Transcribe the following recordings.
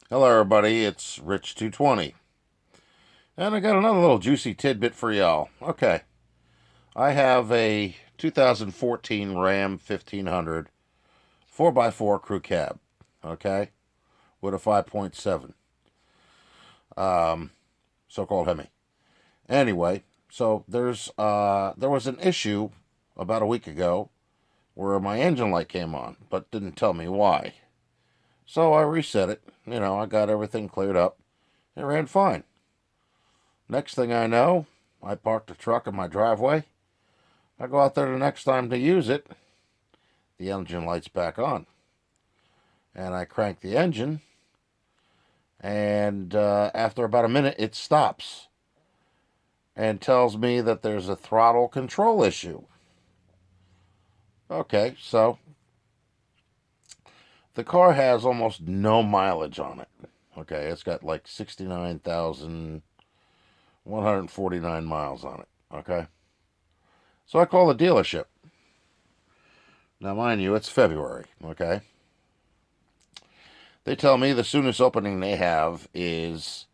Hello, everybody. It's Rich220. And I got another little juicy tidbit for y'all. Okay. I have a 2014 Ram 1500 4x4 crew cab. Okay. With a 5.7. So called Hemi. Anyway, so there was an issue about a week ago where my engine light came on, but didn't tell me why. So I reset it. I got everything cleared up. It ran fine. Next thing I know, I parked the truck in my driveway. I go out there the next time to use it. The engine light's back on. And I crank the engine, and after about a minute, it stops and tells me that there's a throttle control issue. Okay, so the car has almost no mileage on it. Okay, it's got like 69,149 miles on it. Okay, so I call the dealership. Now, mind you, it's February. Okay, they tell me the soonest opening they have is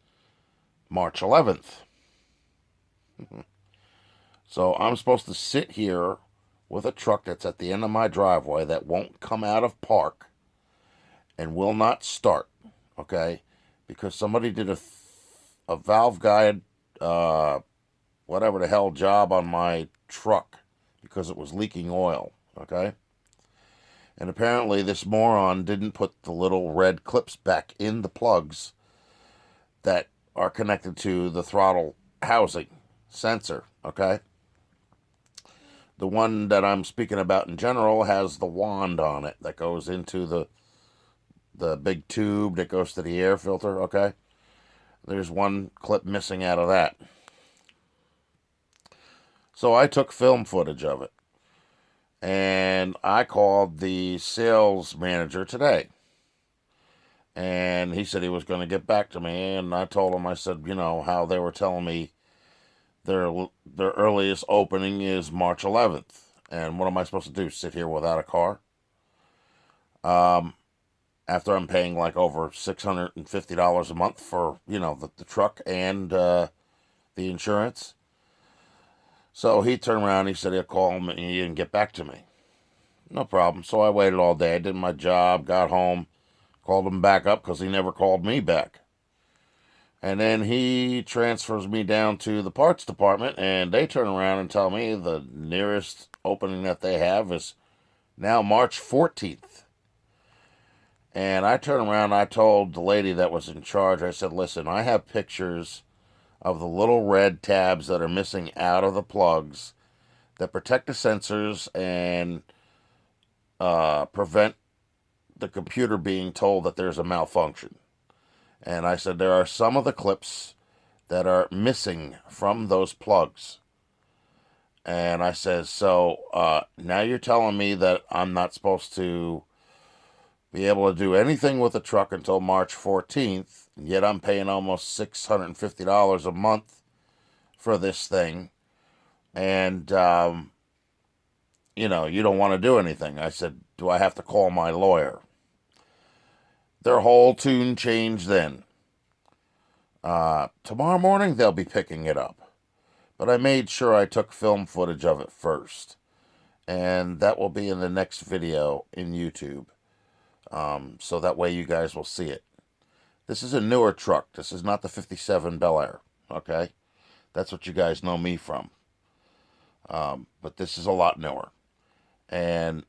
March 11th. So I'm supposed to sit here with a truck that's at the end of my driveway that won't come out of park and will not start, okay? Because somebody did a valve guide, uh, whatever the hell job on my truck because it was leaking oil, okay? And apparently this moron didn't put the little red clips back in the plugs that are connected to the throttle housing sensor, okay? The one that I'm speaking about in general has the wand on it that goes into the big tube that goes to the air filter, okay? There's one clip missing out of that. So I took film footage of it and I called the sales manager today. And he said he was going to get back to me, and I told him, I said, how they were telling me their earliest opening is March 11th. And what am I supposed to do? Sit here without a car? Um, After I'm paying like over $650 a month for the truck and the insurance. So he turned around. He said he'll call him and he didn't get back to me. No problem. So I waited all day. I did my job. Got home. Called him back up because he never called me back. And then he transfers me down to the parts department, and they turn around and tell me the nearest opening that they have is now March 14th. And I turned around and I told the lady that was in charge, I said, listen, I have pictures of the little red tabs that are missing out of the plugs that protect the sensors and prevent the computer being told that there's a malfunction. And I said, there are some of the clips that are missing from those plugs. And I said, so now you're telling me that I'm not supposed to be able to do anything with the truck until March 14th, yet I'm paying almost $650 a month for this thing. And, you don't want to do anything. I said, do I have to call my lawyer? Their whole tune changed then. Tomorrow morning, they'll be picking it up. But I made sure I took film footage of it first. And that will be in the next video in YouTube. So that way you guys will see it. This is a newer truck. This is not the 57 Bel Air. Okay? That's what you guys know me from. But this is a lot newer. And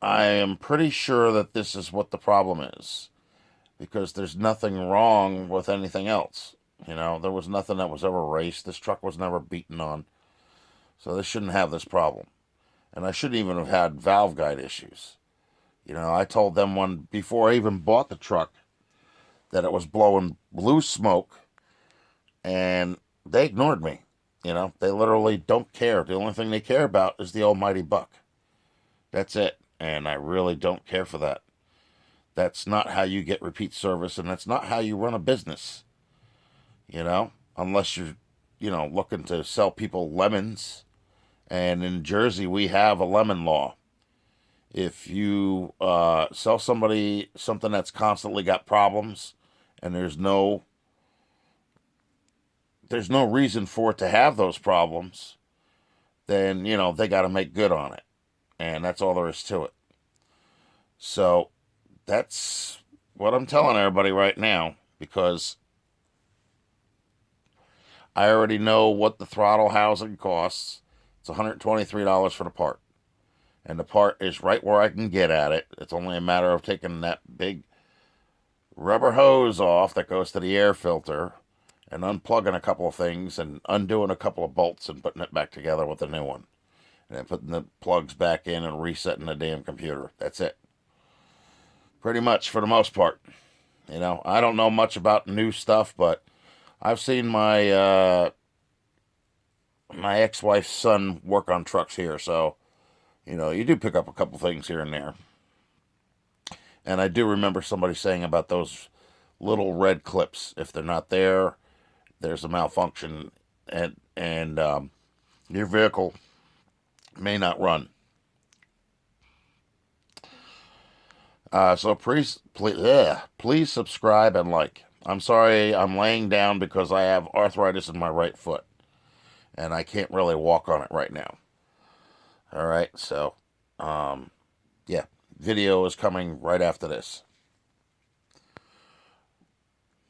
I am pretty sure that this is what the problem is. Because there's nothing wrong with anything else. There was nothing that was ever raced. This truck was never beaten on. So this shouldn't have this problem. And I shouldn't even have had valve guide issues. I told them one before I even bought the truck that it was blowing blue smoke, and they ignored me. They literally don't care. The only thing they care about is the almighty buck. That's it. And I really don't care for that. That's not how you get repeat service, and that's not how you run a business. Unless you're, looking to sell people lemons. And in Jersey, we have a lemon law. If you sell somebody something that's constantly got problems, and there's no reason for it to have those problems, then they got to make good on it, and that's all there is to it. So that's what I'm telling everybody right now, because I already know what the throttle housing costs. It's $123 for the part. And the part is right where I can get at it. It's only a matter of taking that big rubber hose off that goes to the air filter and unplugging a couple of things and undoing a couple of bolts and putting it back together with a new one. And then putting the plugs back in and resetting the damn computer. That's it. Pretty much for the most part. I don't know much about new stuff, but I've seen my ex-wife's son work on trucks here, so you do pick up a couple things here and there. And I do remember somebody saying about those little red clips. If they're not there, there's a malfunction, and your vehicle may not run. So please subscribe and like. I'm sorry I'm laying down because I have arthritis in my right foot, and I can't really walk on it right now. All right, so yeah, video is coming right after this.